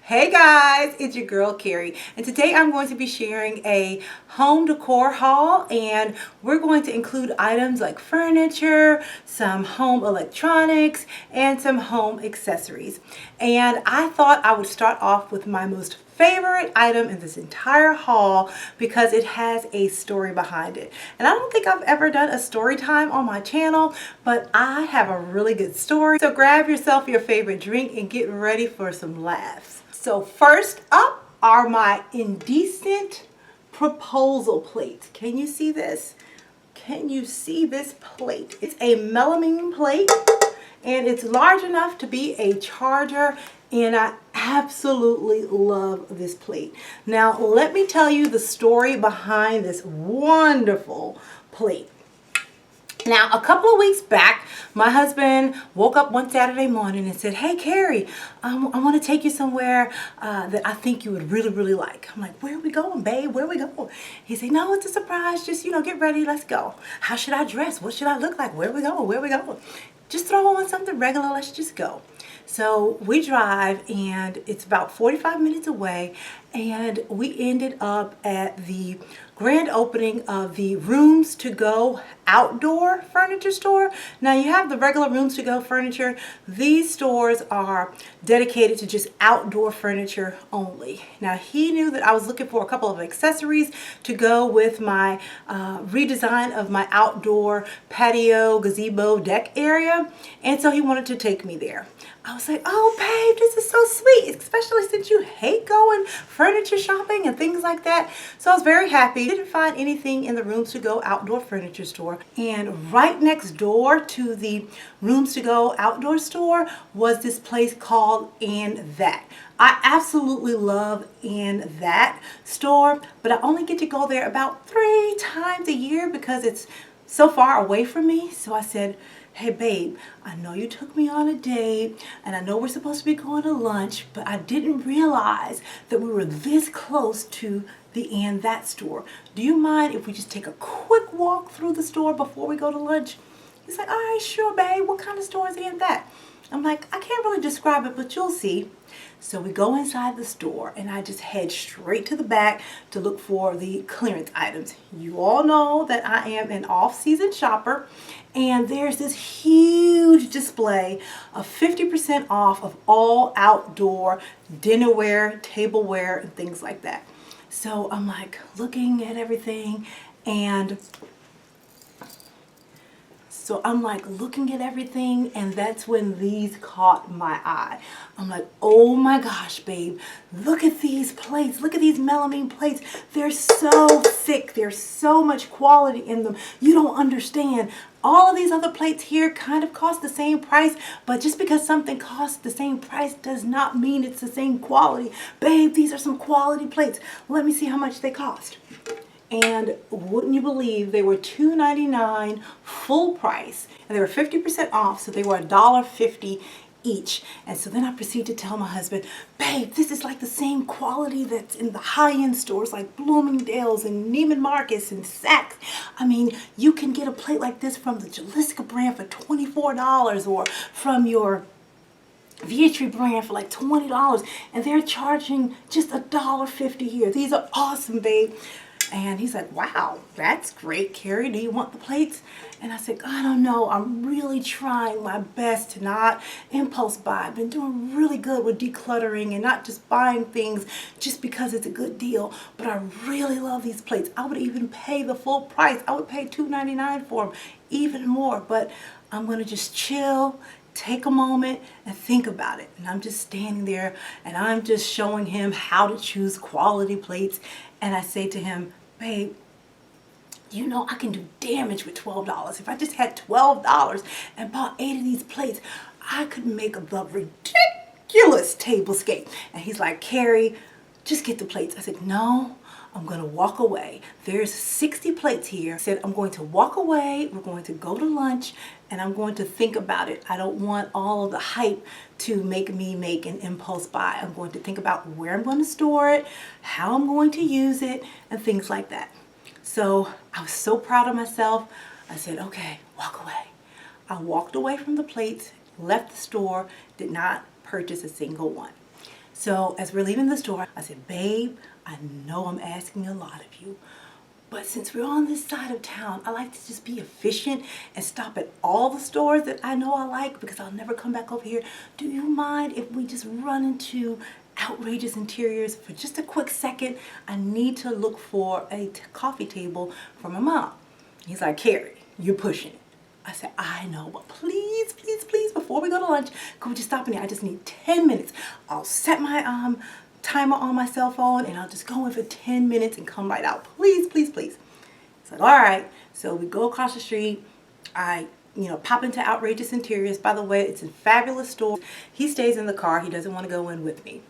Hey guys, it's your girl Carrie, and today I'm going to be sharing a home decor haul, and we're going to include items like furniture, some home electronics, and some home accessories. And I thought I would start off with my most favorite item in this entire haul because it has a story behind it. And I don't think I've ever done a story time on my channel, but I have a really good story. So grab yourself your favorite drink and get ready for some laughs. So first up are my indecent proposal plates. Can you see this? Can you see this plate? It's a melamine plate, and it's large enough to be a charger, and I absolutely love this plate. Now let me tell you the story behind this wonderful plate. Now, a couple of weeks back, my husband woke up one Saturday morning and said, "Hey, Carrie, I want to take you somewhere that I think you would really like." I'm like, "Where are we going, babe? Where are we going?" He said, "No, it's a surprise. Just, get ready. Let's go. How should I dress? What should I look like? Where are we going? Where are we going? Just throw on something regular. Let's just go." So we drive, and it's about 45 minutes away, and we ended up at the grand opening of the Rooms to Go outdoor furniture store. Now you have the regular Rooms to Go furniture. These stores are dedicated to just outdoor furniture only. Now he knew that I was looking for a couple of accessories to go with my redesign of my outdoor patio gazebo deck area, and so he wanted to take me there. I was like, "Oh, babe, this is so sweet, especially since you hate going furniture shopping and things like that." So I was very happy. Didn't find anything in the Rooms to Go outdoor furniture store. And right next door to the Rooms to Go outdoor store was this place called And That. I absolutely love And That store, but I only get to go there about 3 times a year because it's so far away from me. So I said, "Hey babe, I know you took me on a date and I know we're supposed to be going to lunch, but I didn't realize that we were this close to the And That store. Do you mind if we just take a quick walk through the store before we go to lunch?" He's like, "All right, sure babe. What kind of store is And That?" I'm like, "I can't really describe it, but you'll see." So we go inside the store, and I just head straight to the back to look for the clearance items. You all know that I am an off-season shopper, and there's this huge display of 50% off of all outdoor dinnerware, tableware, and things like that. So I'm like looking at everything, and that's when these caught my eye. I'm like, "Oh my gosh, babe, look at these plates. Look at these melamine plates. They're so thick. There's so much quality in them. You don't understand. All of these other plates here kind of cost the same price, but just because something costs the same price does not mean it's the same quality. Babe, these are some quality plates. Let me see how much they cost." And wouldn't you believe, they were $2.99 full price, and they were 50% off, so they were $1.50 each. And so then I proceed to tell my husband, "Babe, this is like the same quality that's in the high-end stores like Bloomingdale's and Neiman Marcus and Saks. I mean, you can get a plate like this from the Jalisca brand for $24, or from your Vietri brand for like $20, and they're charging just $1.50 here. These are awesome, babe." And he's like, "Wow, that's great, Carrie. Do you want the plates?" And I said, "I don't know. I'm really trying my best to not impulse buy. I've been doing really good with decluttering and not just buying things just because it's a good deal. But I really love these plates. I would even pay the full price. I would pay $2.99 for them, even more. But I'm going to just chill, take a moment, and think about it." And I'm just standing there, and I'm just showing him how to choose quality plates. And I say to him, "Babe, I can do damage with $12. If I just had $12 and bought 8 of these plates, I could make the ridiculous tablescape." And he's like, "Carrie, just get the plates." I said, "No, I'm going to walk away. There's 60 plates here." I said, "I'm going to walk away. We're going to go to lunch, and I'm going to think about it. I don't want all of the hype to make me make an impulse buy. I'm going to think about where I'm going to store it, how I'm going to use it, and things like that." So I was so proud of myself. I said, "Okay, walk away." I walked away from the plates, left the store, did not purchase a single one. So as we're leaving the store, I said, babe, I know I'm asking a lot of you, but since we're on this side of town, I like to just be efficient and stop at all the stores that I know I like because I'll never come back over here. Do you mind if we just run into Outrageous Interiors for just a quick second? I need to look for a coffee table for my mom. He's like, Carrie, you're pushing it. I said, I know, but please, please, please, before we go to lunch, could we just stop in here? I just need 10 minutes. I'll set my timer on my cell phone and I'll just go in for 10 minutes and come right out. Please, please, please. It's like, all right. So we go across the street. I, pop into Outrageous Interiors. By the way, it's a fabulous store. He stays in the car. He doesn't want to go in with me.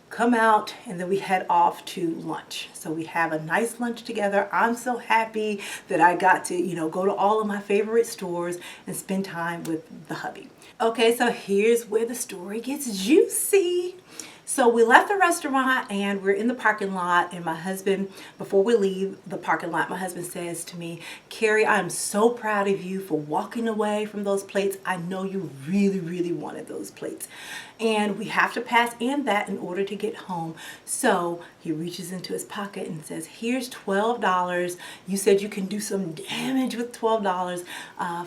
Come out, and then we head off to lunch. So we have a nice lunch together. I'm so happy that I got to, go to all of my favorite stores and spend time with the hubby. Okay, so here's where the story gets juicy. So we left the restaurant and we're in the parking lot, and my husband, before we leave the parking lot, my husband says to me, Carrie, I'm so proud of you for walking away from those plates. I know you really, really wanted those plates. And we have to pass in that in order to get home. So he reaches into his pocket and says, here's $12. You said you can do some damage with $12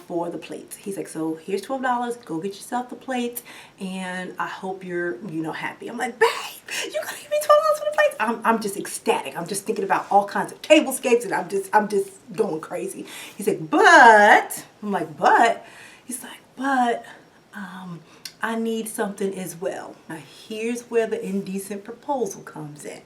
for the plates. He's like, so here's $12. Go get yourself the plates, and I hope you're, happy. I'm like, babe, you're gonna give me $12 for the plates? I'm just ecstatic. I'm just thinking about all kinds of tablescapes, and I'm just going crazy. He's like, but I'm like, but he's like, but I need something as well. Now here's where the indecent proposal comes in.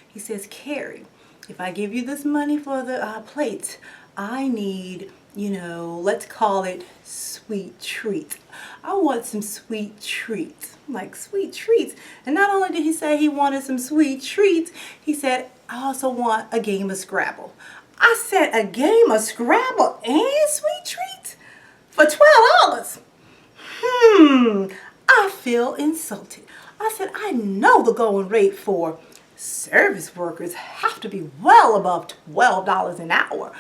He says, Carrie, if I give you this money for the plates, I need, let's call it sweet treats. I want some sweet treats. I'm like, sweet treats? And not only did he say he wanted some sweet treats, he said, I also want a game of Scrabble. I said, a game of Scrabble and sweet treats for $12? I feel insulted. I said, I know the going rate for service workers have to be well above $12 an hour.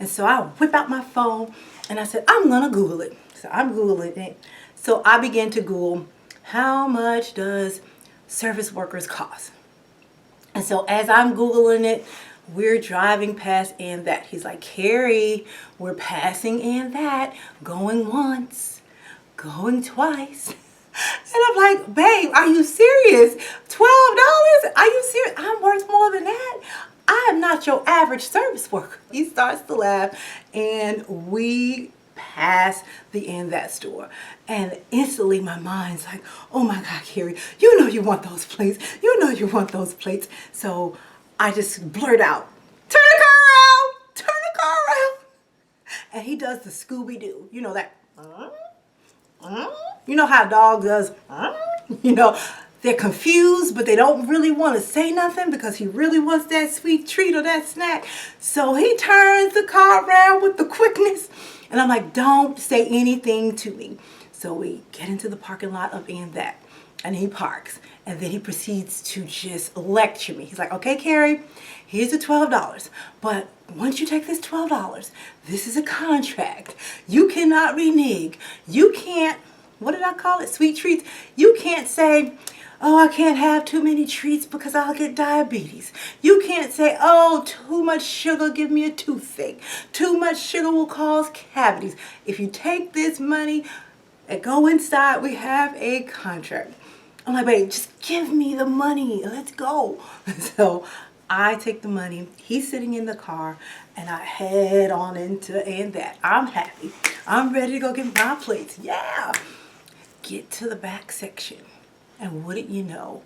And so I whip out my phone and I said, I'm gonna Google it. So I'm Googling it. So I began to Google, how much does service workers cost? And so as I'm Googling it, we're driving past and that. He's like, Carrie, we're passing and that, going once, going twice. And I'm like, babe, are you serious? $12? Are you serious? I'm worth more than that. I am not your average service worker. He starts to laugh, and we pass the In That store. And instantly my mind's like, oh my God, Carrie, you know you want those plates. You know you want those plates. So I just blurt out, turn the car around, turn the car around. And he does the Scooby-Doo. You know that, you know how a dog does, they're confused, but they don't really want to say nothing because he really wants that sweet treat or that snack. So he turns the car around with the quickness. And I'm like, don't say anything to me. So we get into the parking lot of In That. And he parks. And then he proceeds to just lecture me. He's like, okay, Carrie, here's the $12. But once you take this $12, this is a contract. You cannot renege. You can't, what did I call it? Sweet treats. You can't say, oh, I can't have too many treats because I'll get diabetes. You can't say, oh, too much sugar, give me a toothache. Too much sugar will cause cavities. If you take this money and go inside, we have a contract. I'm like, babe, just give me the money. Let's go. So I take the money. He's sitting in the car, and I head on into In That. I'm happy. I'm ready to go get my plates. Yeah. Get to the back section. And wouldn't you know,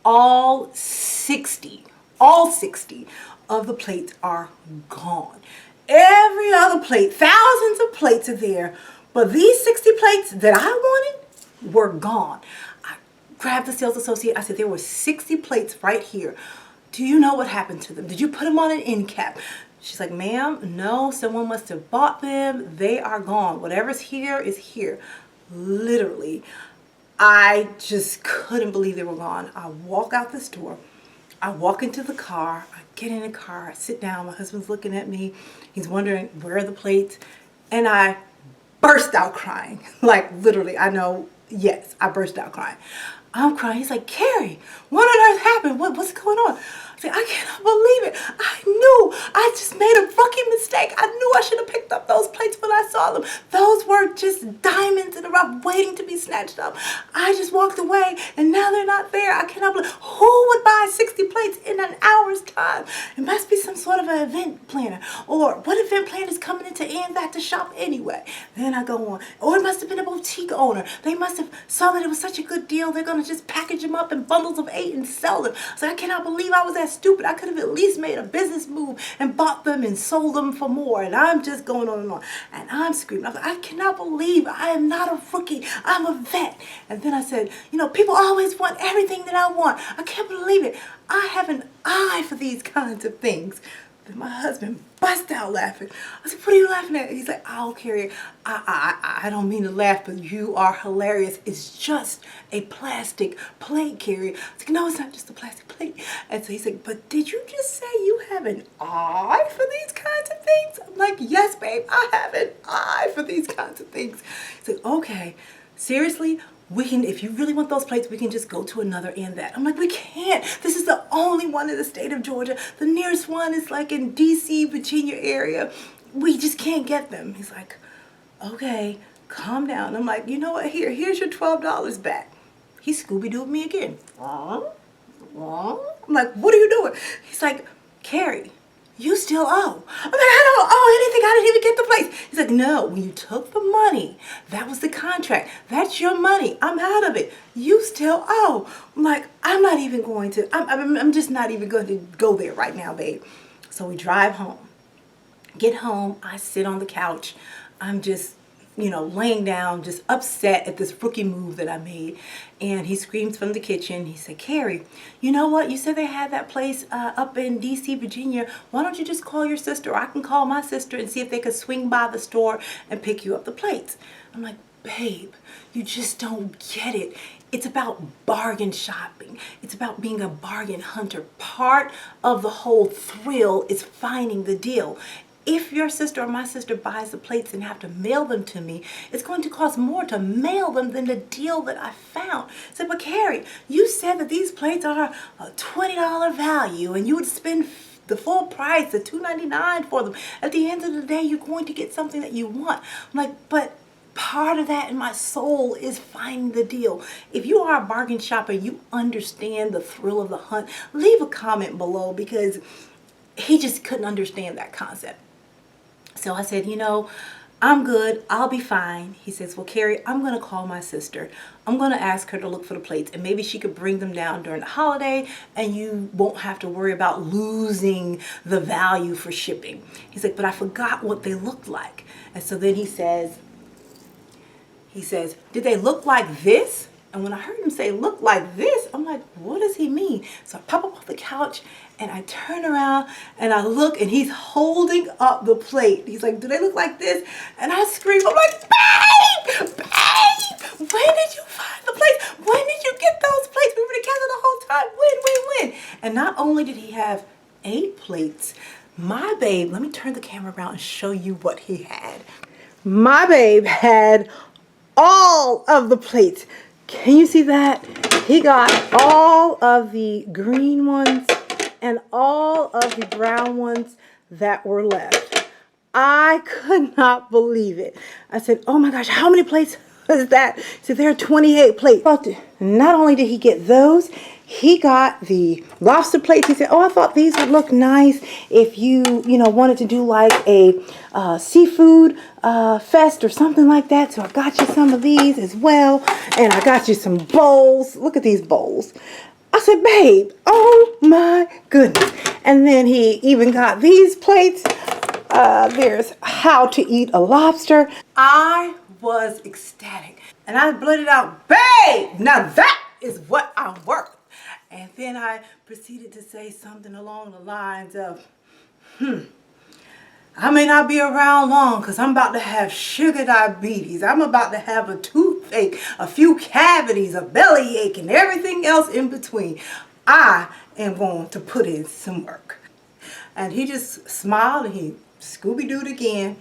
all 60 of the plates are gone. Every other plate, thousands of plates are there, but these 60 plates that I wanted were gone. I grabbed the sales associate. I said, there were 60 plates right here. Do you know what happened to them? Did you put them on an end cap? She's like, ma'am, no, someone must have bought them. They are gone. Whatever's here is here. Literally. I just couldn't believe they were gone. I walk out the store. I walk into the car. I get in the car. I sit down. My husband's looking at me. He's wondering, where are the plates? And I burst out crying. Like, literally, I know, yes, I burst out crying. I'm crying. He's like, Carrie, what on earth happened? What's going on? I said, I cannot believe it. I knew I just made a rookie mistake. I knew I should have picked up those plates when I saw them. Those were just diamonds in the rough waiting to be snatched up. I just walked away and now they're not there. I cannot believe. Who would buy 60 plates in an hour's time? It must be some sort of an event planner. Or what event planner is coming into ANVAT to shop anyway? Then I go on. Or it must have been a boutique owner. They must have saw that it was such a good deal. They're going to just package them up in bundles of 8 and sell them. So I cannot believe I was that stupid. I could have at least made a business move and bought them and sold them for more. And I'm just going on and on. And I'm screaming. I'm like, I cannot believe I am not a rookie. I'm a vet. And then I said, you know, people always want everything that I want. I can't believe it. I have an eye for these kinds of things. Then my husband bust out laughing. I said, what are you laughing at? He's like, oh, Carrie, I don't mean to laugh, but you are hilarious. It's just a plastic plate, Carrie. I was like, no, it's not just a plastic plate. And so he's like, but did you just say you have an eye for these kinds of things? I'm like, yes, babe, I have an eye for these kinds of things. He's like, okay, seriously? We can, if you really want those plates, we can just go to another ANVAT. I'm like, we can't. This is the only one in the state of Georgia. The nearest one is like in DC, Virginia area. We just can't get them. He's like, okay, calm down. I'm like, you know what? Here's your $12 back. He Scooby-Dooed me again. I'm like, what are you doing? He's like, Carrie, you still owe. I'm like, I don't owe anything. I didn't even get the place. He's like, no, when you took the money, that was the contract. That's your money. I'm out of it. You still owe. I'm like, I'm not even going to, I'm just not even going to go there right now, babe. So we drive home. Get home. I sit on the couch. I'm just, you know, laying down, just upset at this rookie move that I made. And he screams from the kitchen. He said, Carrie, you know what? You said they had that place up in DC, Virginia. Why don't you just call your sister? Or I can call my sister and see if they could swing by the store and pick you up the plates. I'm like, babe, you just don't get it. It's about bargain shopping. It's about being a bargain hunter. Part of the whole thrill is finding the deal. If your sister or my sister buys the plates and have to mail them to me, it's going to cost more to mail them than the deal that I found. I said, but Carrie, you said that these plates are a $20 value and you would spend the full price, the $2.99 for them. At the end of the day, you're going to get something that you want. I'm like, but part of that in my soul is finding the deal. If you are a bargain shopper, you understand the thrill of the hunt. Leave a comment below because he just couldn't understand that concept. So I said, you know, I'm good. I'll be fine. He says, well, Carrie, I'm going to call my sister. I'm going to ask her to look for the plates and maybe she could bring them down during the holiday and you won't have to worry about losing the value for shipping. He's like, but I forgot what they looked like. And so then he says, did they look like this? And when I heard him say, look like this, I'm like, what does he mean? So I pop up off the couch and I turn around and I look and he's holding up the plate. He's like, do they look like this? And I scream, I'm like, babe, when did you find the plates? When did you get those plates? We were together the whole time. When? And not only did he have 8 plates, my babe, let me turn the camera around and show you what he had. My babe had all of the plates. Can you see that? He got all of the green ones and all of the brown ones that were left. I could not believe it. I said, oh my gosh, how many plates was that? He said, there are 28 plates. Not only did he get those, he got the lobster plates. He said, oh, I thought these would look nice if you wanted to do like a seafood fest or something like that. So I got you some of these as well. And I got you some bowls. Look at these bowls. I said, babe, oh my goodness. And then he even got these plates. There's how to eat a lobster. I was ecstatic. And I blurted out, babe, now that is what I'm worth. And then I proceeded to say something along the lines of, I may not be around long because I'm about to have sugar diabetes. I'm about to have a toothache, a few cavities, a bellyache, and everything else in between. I am going to put in some work. And he just smiled and he Scooby-Dooed again.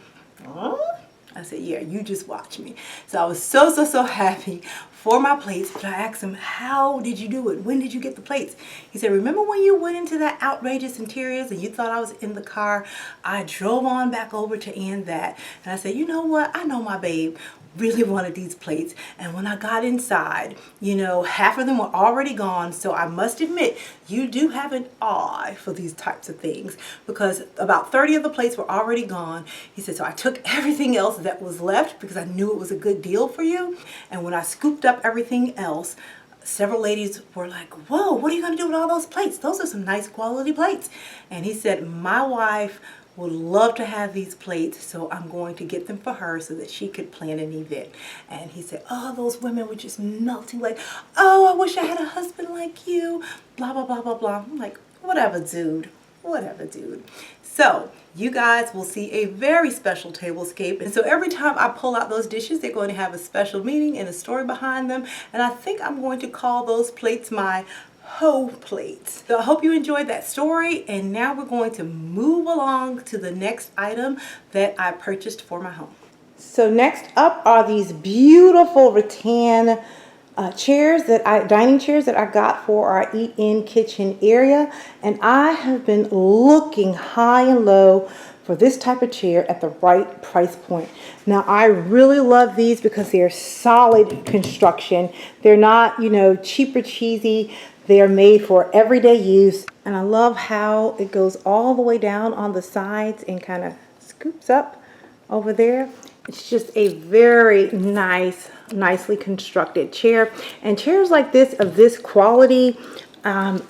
I said, yeah, you just watch me. So I was so happy for my plates. But I asked him, how did you do it? When did you get the plates? He said, remember when you went into that outrageous interiors and you thought I was in the car? I drove on back over to end that. And I said, you know what? I know my babe really wanted these plates, and when I got inside, you know, half of them were already gone. So I must admit, you do have an eye for these types of things, because about 30 of the plates were already gone. He said, so I took everything else that was left because I knew it was a good deal for you. And when I scooped up everything else, several ladies were like, whoa, what are you going to do with all those plates? Those are some nice quality plates. And he said, my wife would love to have these plates, so I'm going to get them for her so that she could plan an event. And he said, oh, those women were just melting, like, oh, I wish I had a husband like you, blah, blah, blah, blah, blah. I'm like, whatever, dude. Whatever, dude. So you guys will see a very special tablescape. And so every time I pull out those dishes, they're going to have a special meaning and a story behind them. And I think I'm going to call those plates my hoe plates. So I hope you enjoyed that story, and now we're going to move along to the next item that I purchased for my home. So next up are these beautiful rattan dining chairs that I got for our eat-in kitchen area, and I have been looking high and low for this type of chair at the right price point. Now I really love these because they're solid construction. They're not, you know, cheap or cheesy. They are made for everyday use, and I love how it goes all the way down on the sides and kind of scoops up over there. It's just a very nicely constructed chair. And chairs like this, of this quality,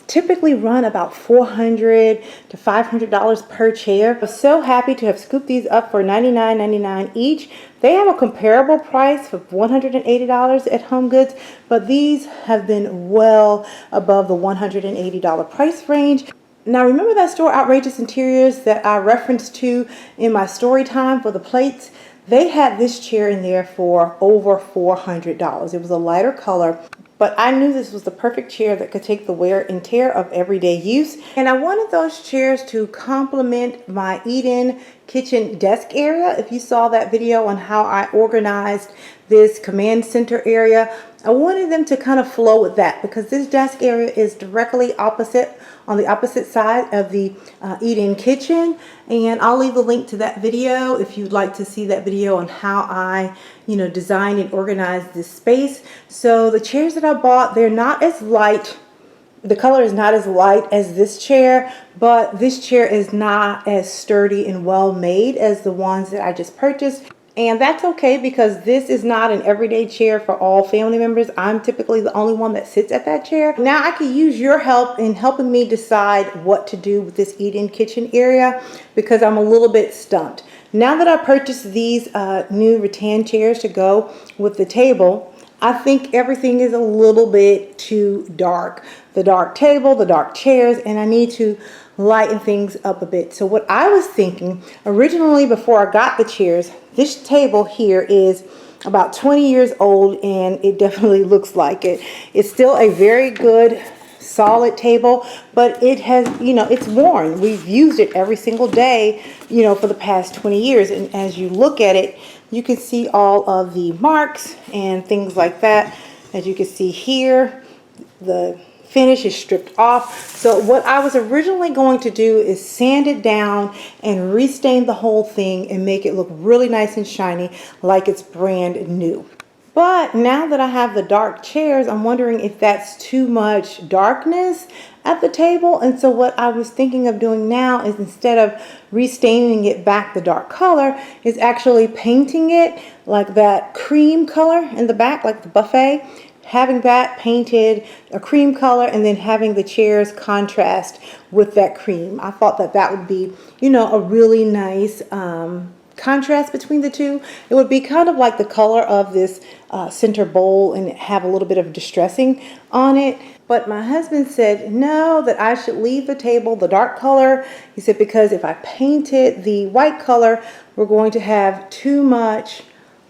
typically run about $400 to $500 per chair. I'm so happy to have scooped these up for $99.99 each. They have a comparable price of $180 at HomeGoods, but these have been well above the $180 price range. Now remember that store Outrageous Interiors that I referenced to in my story time for the plates? They had this chair in there for over $400. It was a lighter color, but I knew this was the perfect chair that could take the wear and tear of everyday use. And I wanted those chairs to complement my eat-in kitchen desk area. If you saw that video on how I organized this command center area, I wanted them to kind of flow with that, because this desk area is directly opposite, on the opposite side of the eat-in kitchen. And I'll leave the link to that video if you'd like to see that video on how I, you know, designed and organized this space. So the chairs that I bought, they're not as light. The color is not as light as this chair, but this chair is not as sturdy and well made as the ones that I just purchased. And that's okay, because this is not an everyday chair for all family members. I'm typically the only one that sits at that chair. Now I could use your help in helping me decide what to do with this eat-in kitchen area, because I'm a little bit stumped. Now that I purchased these new rattan chairs to go with the table, I think everything is a little bit too dark. The dark table, the dark chairs, and I need to lighten things up a bit. So what I was thinking originally, before I got the chairs, this table here is about 20 years old, and it definitely looks like it. It's still a very good solid table, but it has, you know, it's worn. We've used it every single day, you know, for the past 20 years. And as you look at it, you can see all of the marks and things like that. As you can see here, the finish is stripped off. So what I was originally going to do is sand it down and restain the whole thing and make it look really nice and shiny, like it's brand new. But now that I have the dark chairs, I'm wondering if that's too much darkness at the table. And so what I was thinking of doing now is, instead of restaining it back the dark color, is actually painting it like that cream color in the back, like the buffet. Having that painted a cream color, and then having the chairs contrast with that cream. I thought that that would be, you know, a really nice contrast between the two. It would be kind of like the color of this center bowl, and have a little bit of distressing on it. But my husband said no, that I should leave the table the dark color. He said, because if I painted the white color, we're going to have too much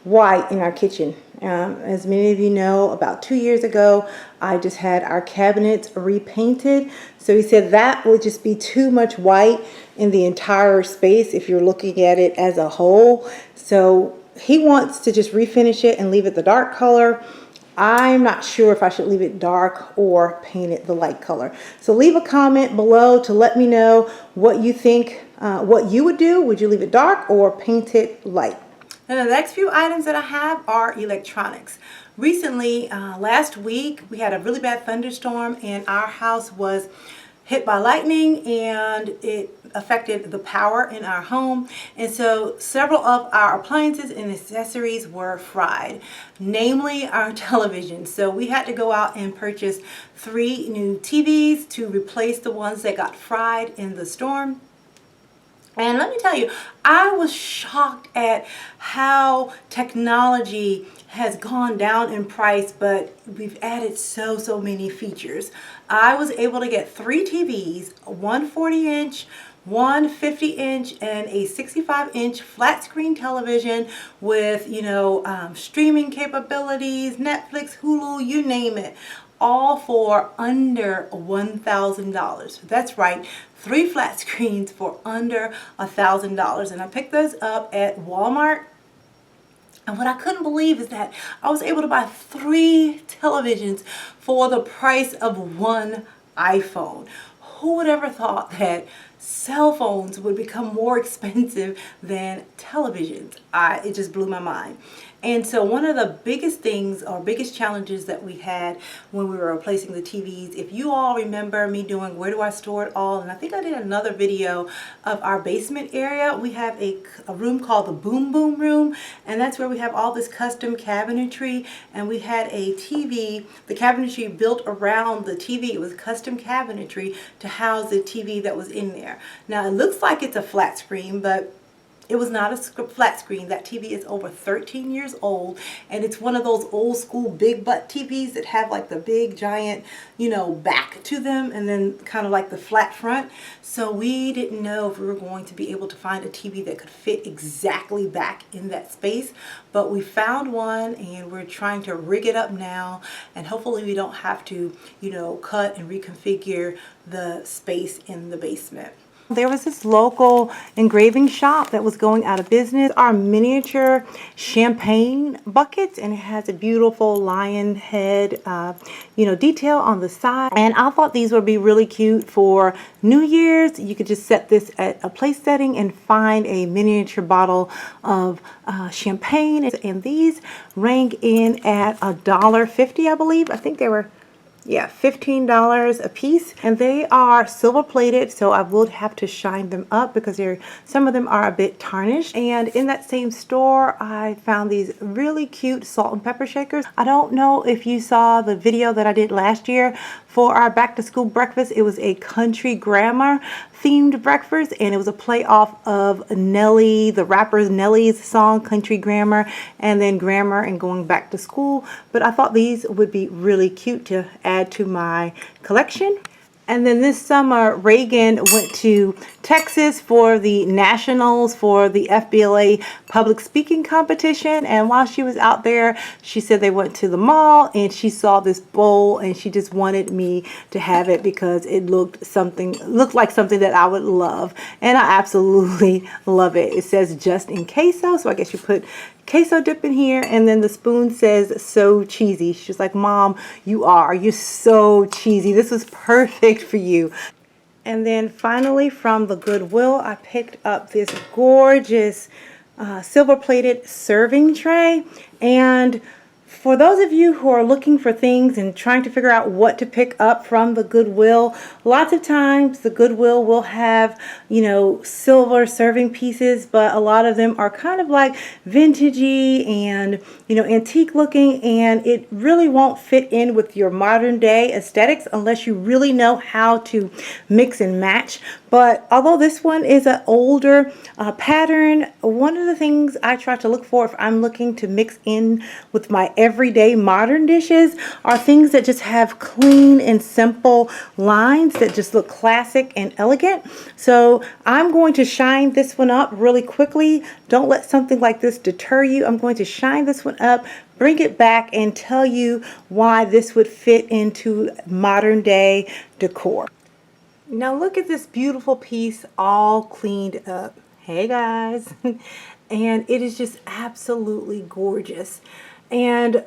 white in our kitchen. As many of you know, about 2 years ago, I just had our cabinets repainted. So he said that would just be too much white in the entire space if you're looking at it as a whole. So he wants to just refinish it and leave it the dark color. I'm not sure if I should leave it dark or paint it the light color. So leave a comment below to let me know what you think, what you would do. Would you leave it dark or paint it light? Now the next few items that I have are electronics. Recently, last week, we had a really bad thunderstorm and our house was hit by lightning and it affected the power in our home, and so several of our appliances and accessories were fried, namely our television. So we had to go out and purchase 3 new TVs to replace the ones that got fried in the storm. And let me tell you, I was shocked at how technology has gone down in price, but we've added so many features. I was able to get 3 TVs, one 40-inch, one 50-inch, and a 65-inch flat screen television with, streaming capabilities, Netflix, Hulu, you name it, all for under $1,000. That's right, 3 flat screens for under $1,000. And I picked those up at Walmart. And what I couldn't believe is that I was able to buy 3 televisions for the price of 1 iPhone. Who would ever thought that cell phones would become more expensive than televisions? It just blew my mind. And so one of the biggest things or biggest challenges that we had when we were replacing the TVs, if you all remember me doing where do I store it all, and I think I did another video of our basement area, we have a room called the Boom Boom Room, and that's where we have all this custom cabinetry, and we had a TV, the cabinetry built around the TV. It was custom cabinetry to house the TV that was in there. Now it looks like it's a flat screen, but it was not a flat screen. That TV is over 13 years old, and it's one of those old school big butt TVs that have like the big giant, back to them, and then kind of like the flat front. So we didn't know if we were going to be able to find a TV that could fit exactly back in that space, but we found one, and we're trying to rig it up now, and hopefully we don't have to, cut and reconfigure the space in the basement. There was this local engraving shop that was going out of business. Our miniature champagne buckets, and it has a beautiful lion head, detail on the side. And I thought these would be really cute for New Year's. You could just set this at a place setting and find a miniature bottle of champagne. And these rang in at $1.50, I believe. I think they were, $15 a piece, and they are silver plated, so I would have to shine them up because some of them are a bit tarnished. And in that same store I found these really cute salt and pepper shakers. I don't know if you saw the video that I did last year for our back to school breakfast. It was a country grammar themed breakfast, and it was a play off of Nelly, the rapper Nelly's song Country Grammar, and then grammar and going back to school. But I thought these would be really cute to add to my collection. And then this summer, Reagan went to Texas for the nationals for the FBLA public speaking competition. And while she was out there, she said they went to the mall and she saw this bowl and she just wanted me to have it because it looked like something that I would love. And I absolutely love it. It says just in queso, so I guess you put queso dip in here, and then the spoon says so cheesy. She's like, Mom, you're so cheesy. This is perfect for you. And then finally from the Goodwill, I picked up this gorgeous silver plated serving tray. And for those of you who are looking for things and trying to figure out what to pick up from the Goodwill, lots of times the Goodwill will have, silver serving pieces, but a lot of them are kind of like vintagey and, antique looking, and it really won't fit in with your modern day aesthetics unless you really know how to mix and match. But although this one is an older pattern, one of the things I try to look for if I'm looking to mix in with my everyday modern dishes are things that just have clean and simple lines that just look classic and elegant. So I'm going to shine this one up really quickly. Don't let something like this deter you. I'm going to shine this one up, bring it back, and tell you why this would fit into modern day decor. Now look at this beautiful piece all cleaned up. Hey guys. and it is just absolutely gorgeous. And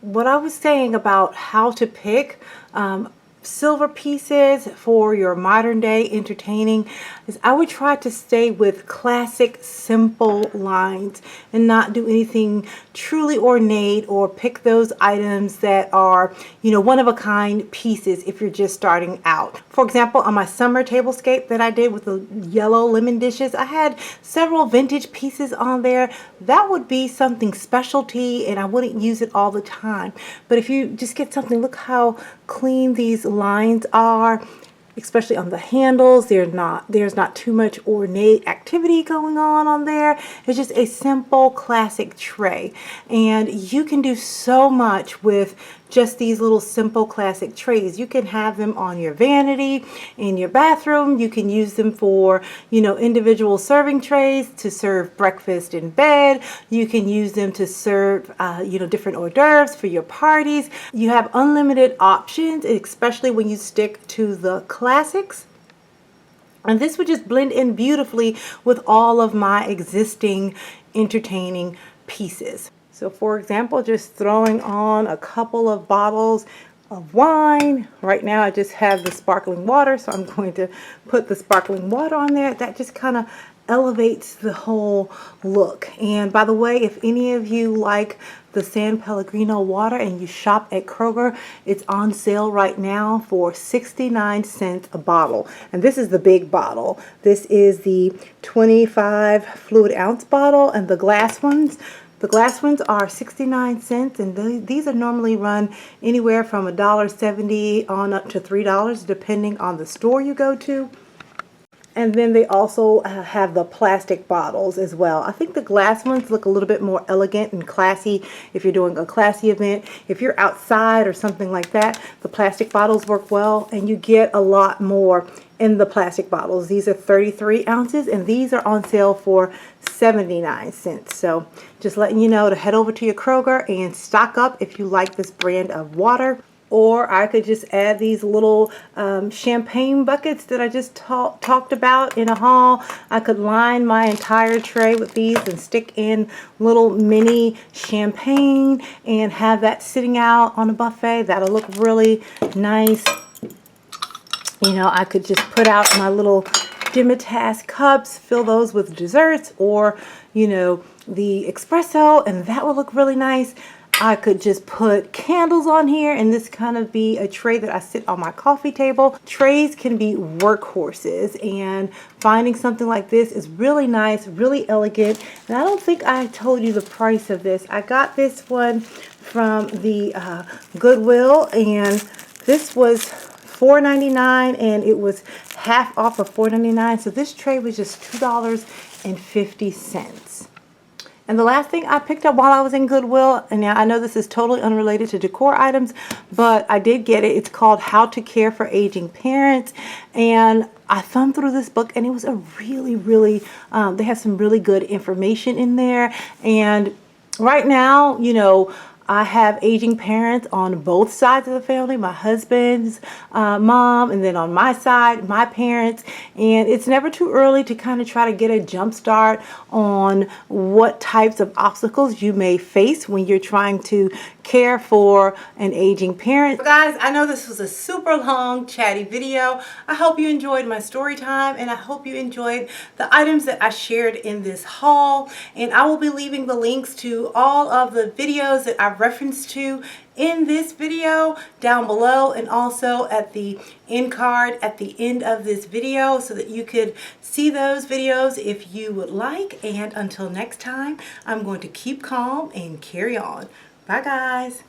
what I was saying about how to pick silver pieces for your modern day entertaining is I would try to stay with classic simple lines and not do anything truly ornate, or pick those items that are, you know, one of a kind pieces if you're just starting out. For example, on my summer tablescape that I did with the yellow lemon dishes, I had several vintage pieces on there. That would be something specialty and I wouldn't use it all the time. But if you just get something, look how clean these lines are, especially on the handles. There's not too much ornate activity going on there. It's just a simple classic tray, and you can do so much with just these little simple classic trays. You can have them on your vanity in your bathroom. You can use them for, you know, individual serving trays to serve breakfast in bed. You can use them to serve you know, different hors d'oeuvres for your parties. You have unlimited options, especially when you stick to the classics. And this would just blend in beautifully with all of my existing entertaining pieces. So for example, just throwing on a couple of bottles of wine. Right now I just have the sparkling water, so I'm going to put the sparkling water on there. That just kind of elevates the whole look. And by the way, if any of you like the San Pellegrino water and you shop at Kroger, it's on sale right now for 69 cents a bottle. And this is the big bottle. This is the 25 fluid ounce bottle, and the glass ones are 69 cents, and these are normally run anywhere from $1.70 on up to $3 depending on the store you go to. And then they also have the plastic bottles as well. I think the glass ones look a little bit more elegant and classy if you're doing a classy event. If you're outside or something like that, the plastic bottles work well, and you get a lot more in the plastic bottles. These are 33 ounces, and these are on sale for 79 cents. So just letting you know to head over to your Kroger and stock up if you like this brand of water. Or I could just add these little champagne buckets that I just talked about in a haul. I could line my entire tray with these and stick in little mini champagne and have that sitting out on a buffet. That'll look really nice. You know, I could just put out my little Dimitas cups, fill those with desserts, or, you know, the espresso, and that would look really nice. I could just put candles on here, and this kind of be a tray that I sit on my coffee table. Trays can be workhorses, and finding something like this is really nice, really elegant. And I don't think I told you the price of this. I got this one from the Goodwill, and this was $4.99, and it was half off of $4.99. So this tray was just $2.50. And the last thing I picked up while I was in Goodwill, and now I know this is totally unrelated to decor items, but I did get it. It's called How to Care for Aging Parents. And I thumbed through this book, and it was a really, they have some really good information in there. And right now, you know, I have aging parents on both sides of the family, my husband's mom, and then on my side, my parents. And it's never too early to kind of try to get a jump start on what types of obstacles you may face when you're trying to care for an aging parent. So guys, I know this was a super long chatty video. I hope you enjoyed my story time, and I hope you enjoyed the items that I shared in this haul. And I will be leaving the links to all of the videos that I've referenced to in this video down below, and also at the end card at the end of this video, so that you could see those videos if you would like. And until next time, I'm going to keep calm and carry on. Bye guys.